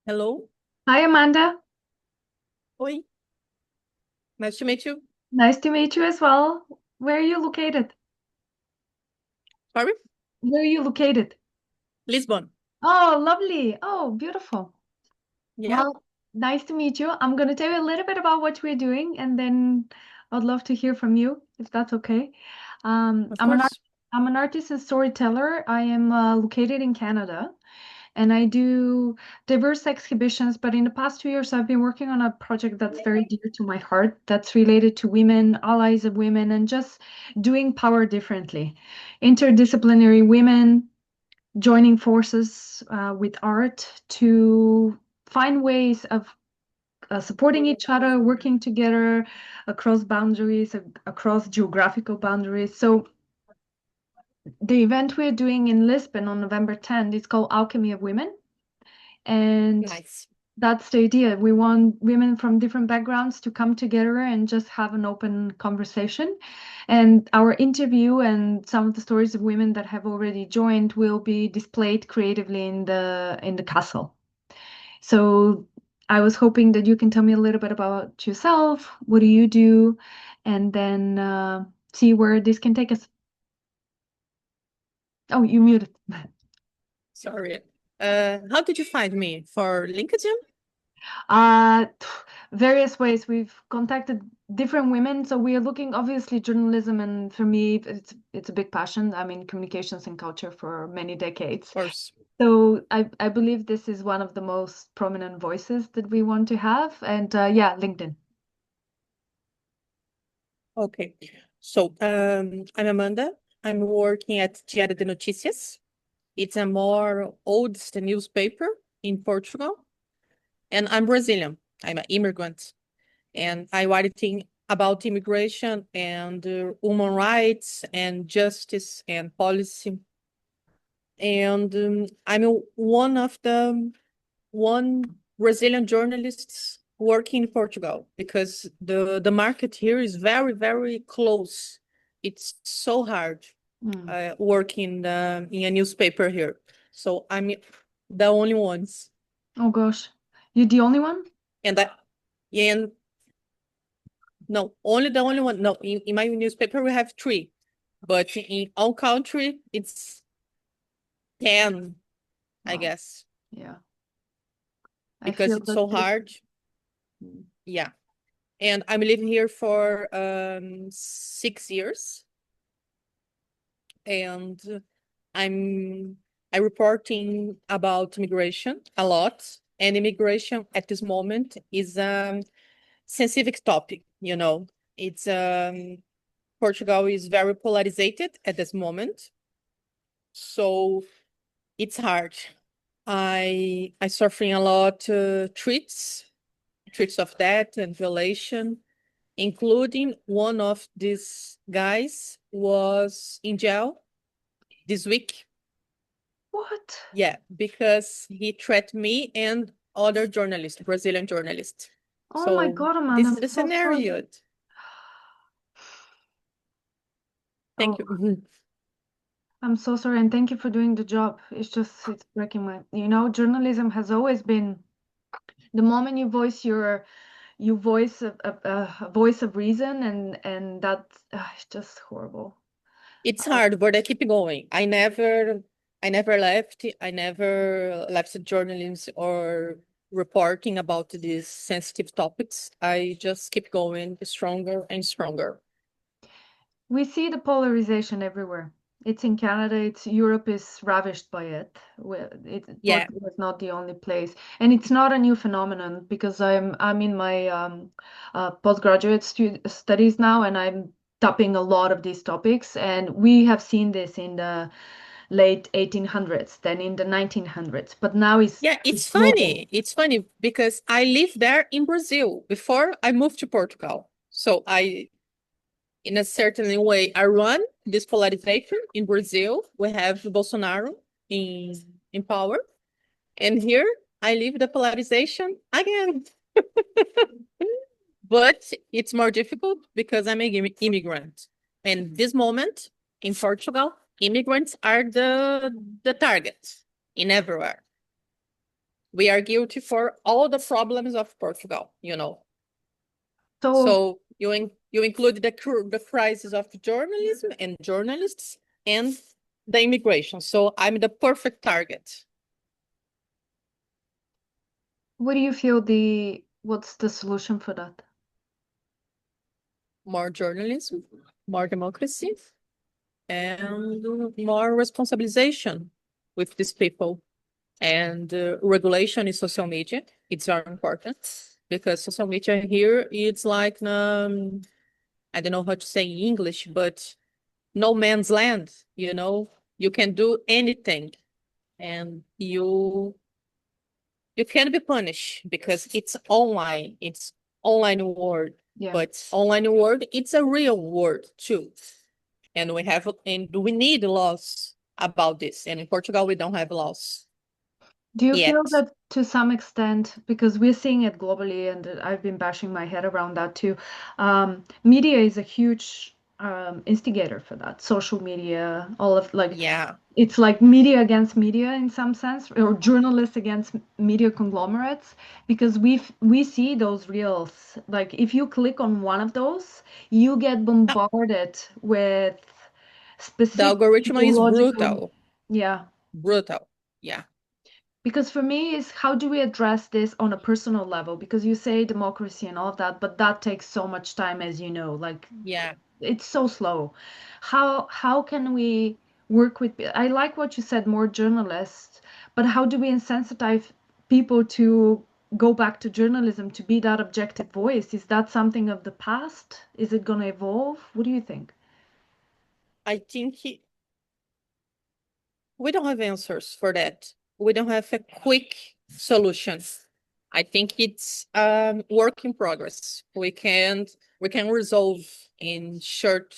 Hello. Hi, Amanda. Oi. Nice to meet you. Nice to meet you as well. Where are you located? Sorry? Where are you located? Lisbon. Oh, lovely. Oh, beautiful. Yeah, Well, nice to meet you. I'm going to tell you a little bit about what we're doing, and then I'd love to hear from you, if that's okay. Um, of I'm an art course. I'm an artist and storyteller. I am located in Canada, and I do diverse exhibitions. But in the past 2 years, I've been working on a project that's very dear to my heart, that's related to women, allies of women, and just doing power differently. Interdisciplinary women joining forces with art to find ways of supporting each other, working together across boundaries, across geographical boundaries. So the event we're doing in Lisbon on November 10th is called Alchemy of Women. And Nice. that's the idea. We want women from different backgrounds to come together and just have an open conversation. And our interview and some of the stories of women that have already joined will be displayed creatively in the castle. So I was hoping that you can tell me a little bit about yourself. What do you do? And then see where this can take us. Oh, you muted. Sorry. How did you find me? For LinkedIn? Uh, Various ways. We've contacted different women, so we are looking, obviously, journalism, and for me, it's a big passion. I mean, communications and culture for many decades. Of course. So I believe this is one of the most prominent voices that we want to have, and yeah, LinkedIn. Okay. So, I'm Amanda. I'm working at Diário de Notícias. It's a more oldest newspaper in Portugal. And I'm Brazilian. I'm an immigrant. And I writing about immigration and human rights and justice and policy. And I'm one of the one Brazilian journalists working in Portugal because the market here is very, very close. It's so hard Mm. working in a newspaper here. So I'm the only ones. Oh gosh, you're the only one? And I and no, only the only one. No, in my newspaper we have three, but in all country it's 10, I Wow. guess, Yeah, I because feel it's that so this. hard. Yeah. And I'm living here for 6 years, and I'm I reporting about immigration a lot. And immigration at this moment is a sensitive topic. It's Portugal is very polarized at this moment, so it's hard. I suffering a lot threats of death and violation, including one of these guys was in jail this week. What? Yeah, because he threatened me and other journalists, Brazilian journalists. Oh my So God, Amanda, this I'm is the so sorry. scenario. Oh, Thank you. I'm so sorry, and thank you for doing the job. It's breaking journalism has always been the moment you voice a voice of reason, and that's it's just horrible. It's Uh, hard, but I keep going. I never left. I never left journalism or reporting about these sensitive topics. I just keep going stronger and stronger. we see the polarization everywhere. It's in Canada, it's Europe is ravished by it. Yeah. Portugal is not the only place, and it's not a new phenomenon because I'm in my postgraduate studies now, and I'm tapping a lot of these topics, and we have seen this in the late 1800s, then in the 1900s, but now Yeah, it's it's global. funny. It's funny because I lived there in Brazil before I moved to Portugal. So in a certain way, I run this polarization in Brazil. We have Bolsonaro in in power, and here I live the polarization again. But it's more difficult because I'm an immigrant, and this moment in Portugal, immigrants are the target in everywhere. We are guilty for all the problems of Portugal, you know. So So you include the crisis of journalism and journalists and the immigration. So I'm the perfect target. what do you feel what's the solution for that? More journalism, more democracy, and more responsibilization with these people. And regulation in social media, it's very important because social media here, it's like, I don't know how to say in English, but no man's land, you know, you can do anything and you can't be punished because it's online world, Yeah. but online world, it's a real world too. And we need laws about this. And in Portugal, we don't have laws Do you feel yet. that to some extent, because we're seeing it globally, and I've been bashing my head around that too, media is a huge instigator for that. Social media, all of like, Yeah. it's like media against media in some sense, or journalists against media conglomerates, because we see those reels. Like if you click on one of those, you get Uh, bombarded with The specific algorithm is ideological, brutal, yeah. brutal. Yeah. Because for me, is how do we address this on a personal level? Because you say democracy and all of that, but that takes so much time, as you know. Like Yeah. it's so slow. How can we work with? I like what you said, more journalists, but how do we insensitize people to go back to journalism to be that objective voice? Is that something of the past? Is it going to evolve? What do you think? I think we don't have answers for that. We don't have a quick solution. I think it's work in progress. We can resolve in short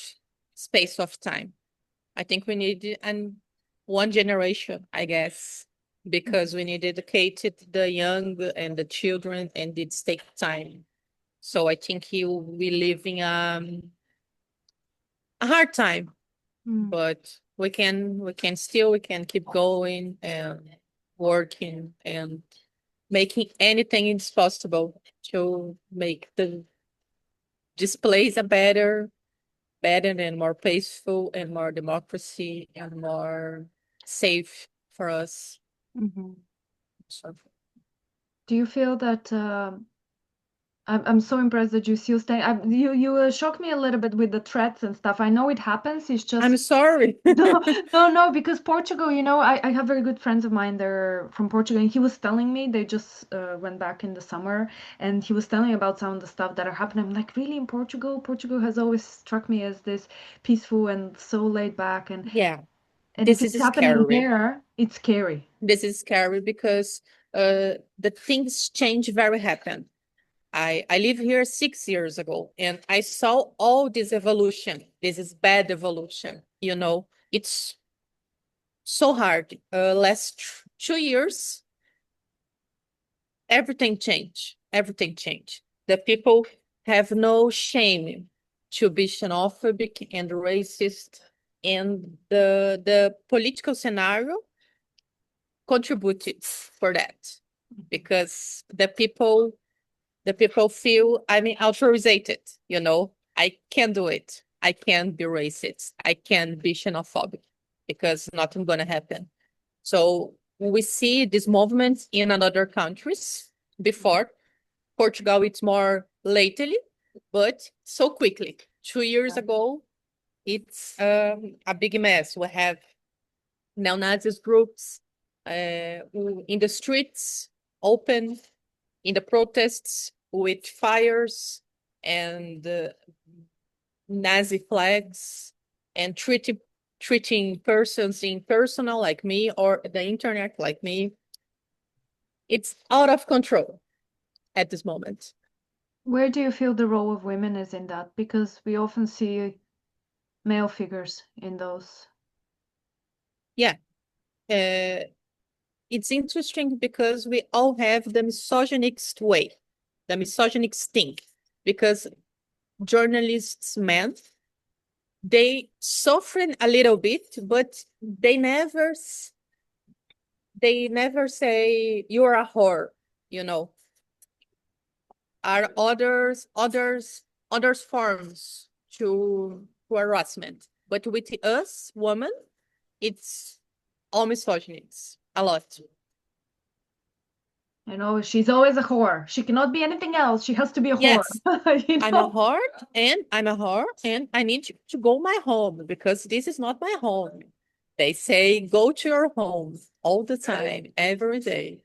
space of time. I think we need one generation, I guess, because we need to educate the young and the children, and it's take time. So I think he will be living a hard time, Mm. but we can keep going and working and making anything is possible to make the displays a better and more peaceful and more democracy and more safe for us. Mhm. So Do you feel that I'm so impressed that you still stay. You shocked me a little bit with the threats and stuff. I know it happens. It's I'm just sorry. no, because Portugal, I have very good friends of mine. They're from Portugal, and he was telling me they just went back in the summer, and he was telling me about some of the stuff that are happening. I'm like, really, in Portugal? Portugal has always struck me as this peaceful and so laid back, Yeah, and if this it's is happening scary. there, it's scary. This is scary because the things change very happen. I live here 6 years ago and I saw all this evolution. This is bad evolution. You know, it's so hard. Last 2 years, everything changed. Everything changed. The people have no shame to be xenophobic and racist, and the political scenario contributed for that because the people feel, I mean, authoritated, you know, I can do it. I can be racist. I can be xenophobic because nothing gonna happen. So we see these movements in other countries before. Portugal, it's more lately, but so quickly. 2 years ago, it's a big mess. We have neo-Nazis groups in the streets, open in the protests with fires and Nazi flags and treating persons in personal like me or the internet like me. It's out of control at this moment. Where do you feel the role of women is in that? Because we often see male figures in those. Yeah. Uh, it's interesting because we all have the misogynist way, the misogynist thing, because journalists, men, they soften a little bit, but they never say you're a whore, you know. Are others forms to harassment. But with us, woman, it's all misogyny. It's a lot. You know, she's always a whore. She cannot be anything else. She has to be a whore. Yes, You I'm a know? whore I'm a whore and I need to go my home because this is not my home. They say go to your home all the time, every day.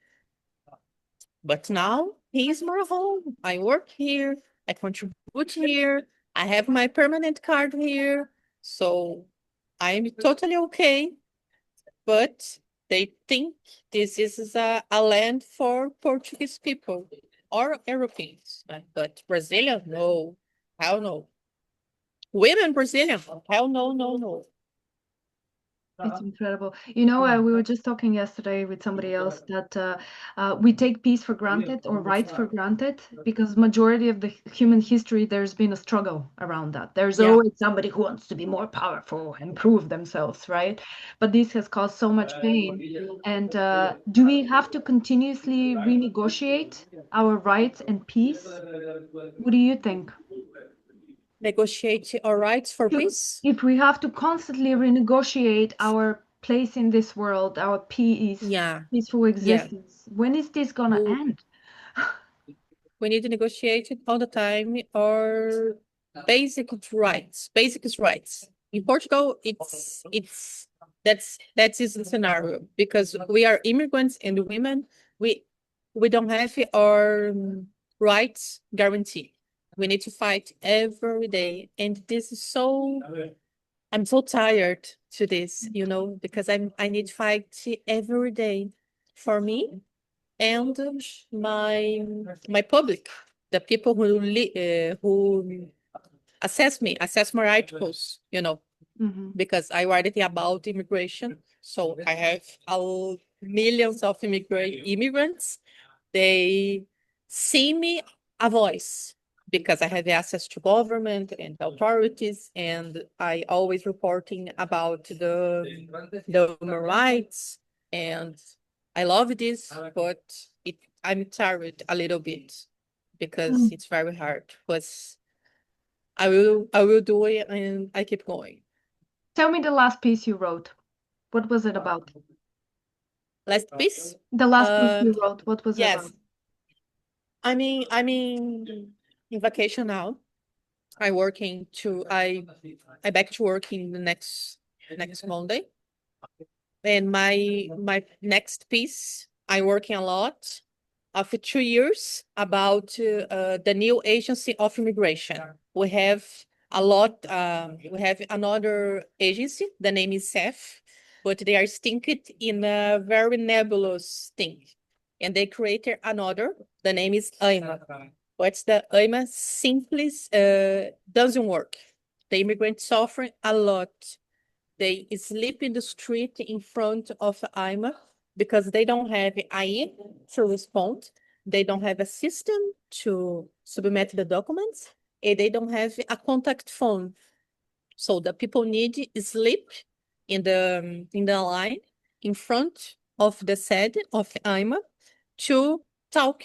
But now he's my home. I work here. I contribute here. I have my permanent card here. So I'm totally okay. But they think this is a land for Portuguese people or Europeans. But Brazilian, no. Hell no. Women Brazilian, hell no, no, no. It's incredible. You know, we were just talking yesterday with somebody else that we take peace for granted or rights for granted because majority of the human history, there's been a struggle around that. There's Yeah. always somebody who wants to be more powerful and prove themselves, right? But this has caused so much pain. And do we have to continuously renegotiate our rights and peace? What do you think? Negotiate our rights for to- peace. if we have to constantly renegotiate our place in this world, our Yeah, peaceful yeah. existence, when is this gonna We, end? we need to negotiate it all the time or basic rights. Basic rights. In Portugal, that is the scenario because we are immigrants and women, we we don't have our rights guaranteed. We need to fight every day. And this is so I'm so tired to this, you know, because I need to fight every day for me and my public, the people who assess my articles, you know, Mhm. because I write it about immigration. So I have millions of immigrants. They see me a voice because I have access to government and authorities, and I always reporting about the human rights. And I love this, but I'm tired a little bit because Mm. it's very hard. But I will do it, and I keep going. Tell me the last piece you wrote. What was it about? Last piece. The last piece Uh, you wrote, what was it about? yes. I mean, in vacation now. I back to work in the next Monday. And my next piece, I working a lot after 2 years about the new agency of immigration. We have a lot. We have another agency. The name is SEF, but they are stinked in a very nebulous thing, and they created another. The name is AIMA. What's the AIMA simply doesn't work. The immigrants suffer a lot. They sleep in the street in front of IMA because they don't have AI to respond. They don't have a system to submit the documents, and they don't have a contact phone. So the people need sleep in the line in front of the sede of IMA to talk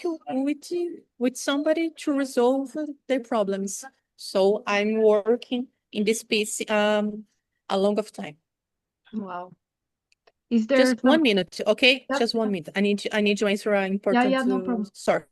with somebody to resolve their problems. So I'm working in this piece a long of time. Wow. Is there Just some, 1 minute, okay? yeah, Just 1 minute. I need to answer an yeah, important yeah, no problem. sorry.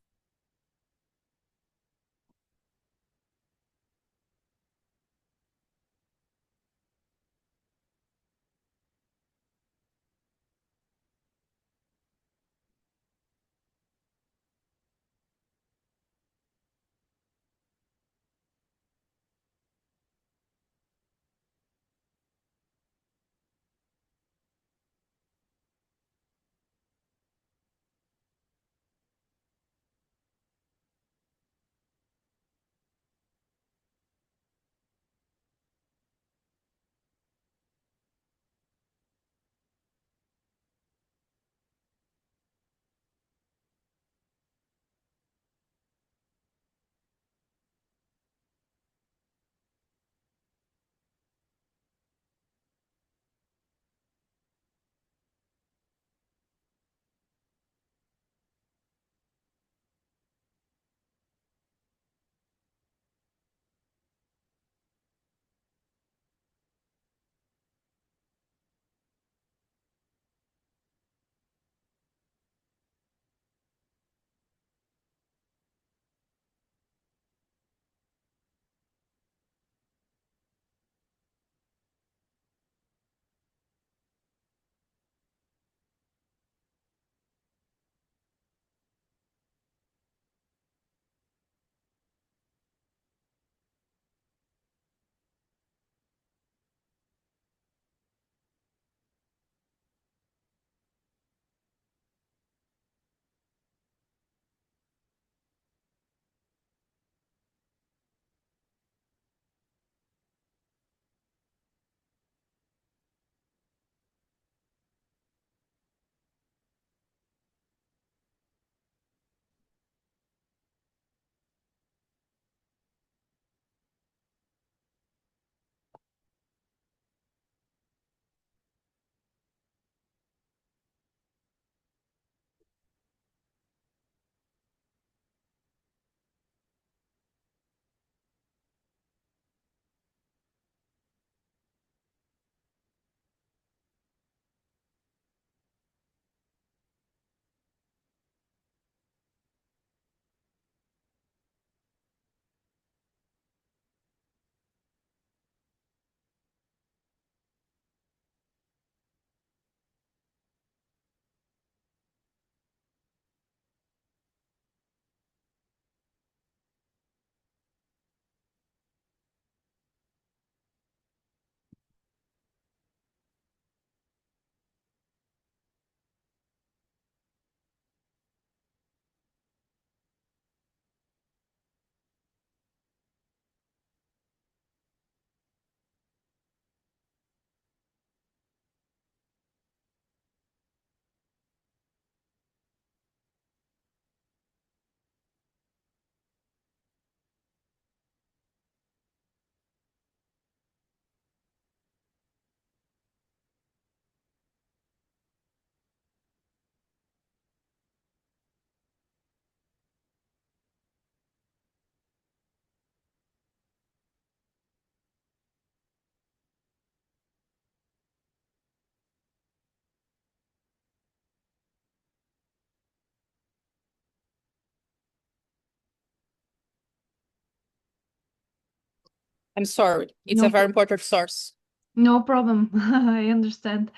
I'm sorry. It's a No, very important source. no problem. I understand.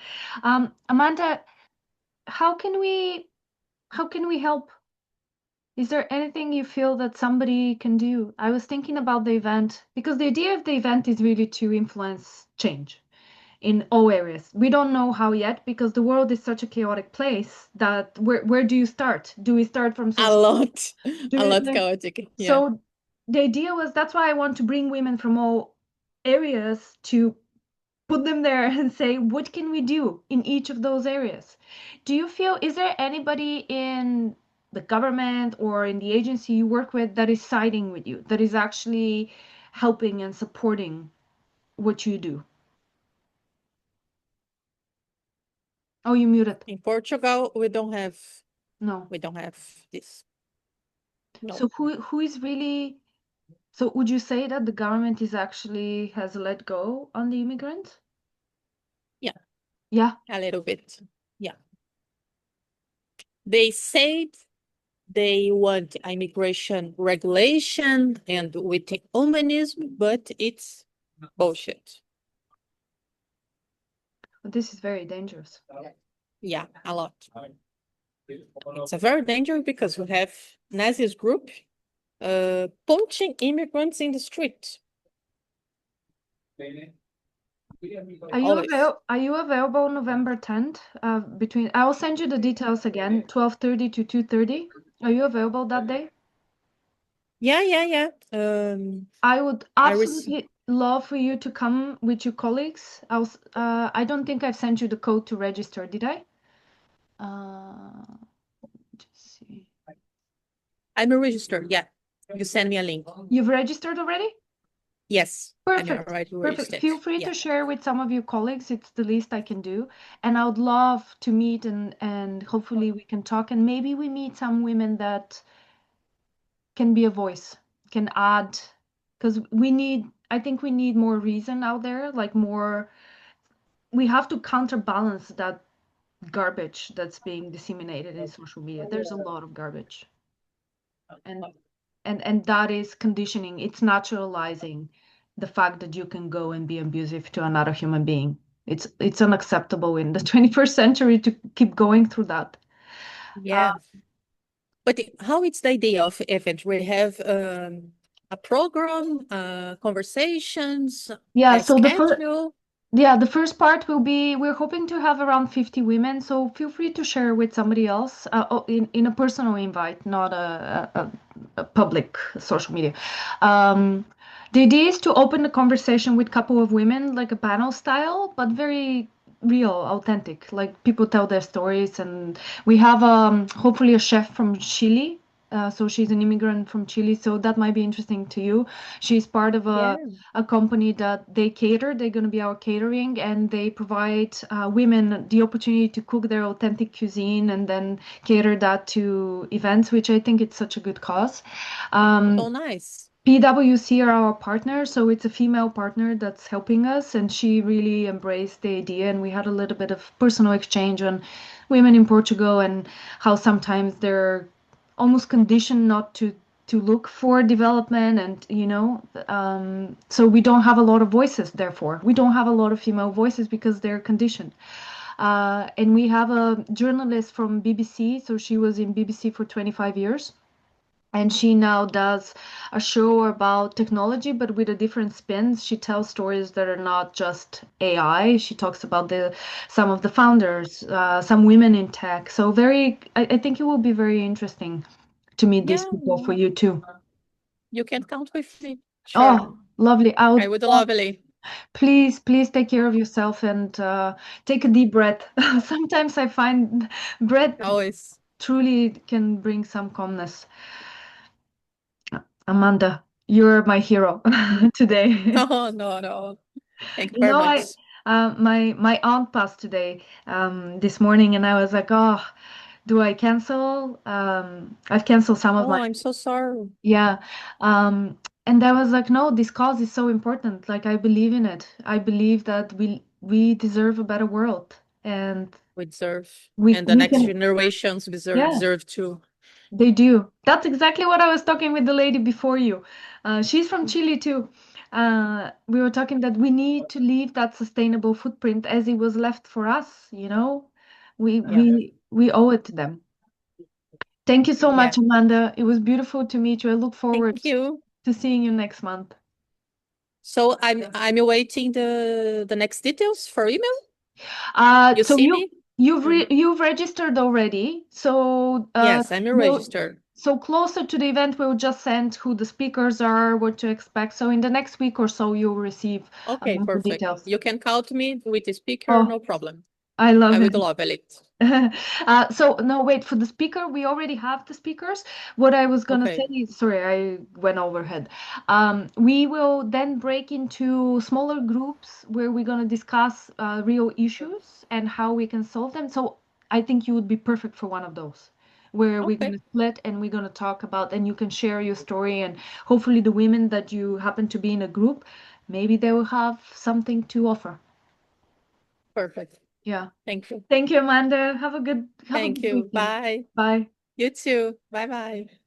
Amanda, how can we help? Is there anything you feel that somebody can do? I was thinking about the event because the idea of the event is really to influence change in all areas. We don't know how yet because the world is such a chaotic place that where do you start? Do we start from A social? lot, Do a we lot like chaotic. Yeah. so the idea was that's why I want to bring women from all areas to put them there and say, what can we do in each of those areas? Do you feel, is there anybody in the government or in the agency you work with that is siding with you, that is actually helping and supporting what you do? Oh, you muted. In Portugal, No. we don't have this. No. So who is really, so would you say that the government is actually has let go on the immigrants? Yeah, Yeah. a little bit. Yeah. They said they want immigration regulation and with humanism, but it's bullshit. This is very dangerous. Yeah, a lot. It's a very dangerous because we have Nazis group punching immigrants in the street. Always. Are you available November 10th? Between I will send you the details again, 12:30 to 2:30. Are you available that day? Yeah, yeah, yeah. I would I received. absolutely love for you to come with your colleagues. I don't think I've sent you the code to register, did I? Just see. I'm a registered. Yeah, you send me a link. You've registered already? Yes, I'm Perfect. already Perfect. registered. Feel free Yeah, to share with some of your colleagues. It's the least I can do. And I would love to meet and hopefully we can talk and maybe we meet some women that can be a voice, can add, because I think we need more reason out there, like more, we have to counterbalance that garbage that's being disseminated in social media. There's a lot of garbage. And and that is conditioning, it's naturalizing the fact that you can go and be abusive to another human being. It's unacceptable in the 21st century to keep going through that. yeah. But how it's the idea of event? We have a program, conversations, Yeah, a so schedule. the first part will be we're hoping to have around 50 women, so feel free to share with somebody else in a personal invite, not a public social media. Um, the idea is to open the conversation with a couple of women, like a panel style, but very real, authentic. Like people tell their stories, and we have hopefully a chef from Chile. So she's an immigrant from Chile, so that might be interesting to you. She's part of Yeah. a company that they cater. They're going to be our catering, and they provide women the opportunity to cook their authentic cuisine and then cater that to events, which I think it's such a good cause. So Um, nice. PwC are our partner, so it's a female partner that's helping us, and she really embraced the idea. And we had a little bit of personal exchange on women in Portugal and how sometimes they're almost conditioned not to look for development, and so we don't have a lot of voices. Therefore, we don't have a lot of female voices because they're conditioned. And we have a journalist from BBC, so she was in BBC for 25 years and she now does a show about technology but with a different spin. She tells stories that are not just AI. She talks about the some of the founders, some women in tech. So I think it will be very interesting to meet these Yeah, people for yeah. you too. You can count with me. Sure. Oh, lovely. I would lovely. Please take care of yourself and take a deep breath. Sometimes I find breath Always. truly can bring some calmness. Amanda, you're my hero today. No, no, no. Thank you You very know, much. my aunt passed today, this morning, and I was like, oh, do I cancel? I've canceled some of Oh, my, I'm so sorry. yeah. And I was like, no, this cause is so important. Like, I believe in it. I believe that we deserve a better world, and We deserve. we And the we next can, generations yeah. deserve too. They do. That's exactly what I was talking with the lady before you. She's from Chile too. We were talking that we need to leave that sustainable footprint as it was left for us, you know. We Yeah, we owe it to them. Thank you so yeah. much, Amanda. It was beautiful to meet you. I look forward Thank you. to seeing you next month. So I'm awaiting the next details for email. You So see me? Mm. you've registered already. So Yes, I'm we'll registered. so closer to the event, we'll just send who the speakers are, what to expect. So in the next week or so, you'll receive Okay, the perfect. details. You can count me with the speaker, Oh, no problem. I I love would it. love it. So no, wait, for the speaker, we already have the speakers. What I was gonna say Okay, is, sorry, I went overhead. We will then break into smaller groups where we're gonna discuss real issues and how we can solve them. So I think you would be perfect for one of those, where we're okay, gonna split and we're gonna talk about, and you can share your story, and hopefully the women that you happen to be in a group, maybe they will have something to offer. perfect. Yeah. Thank you. Thank you, Amanda. Have a Thank good you. weekend. Bye. Bye. You too. Bye bye.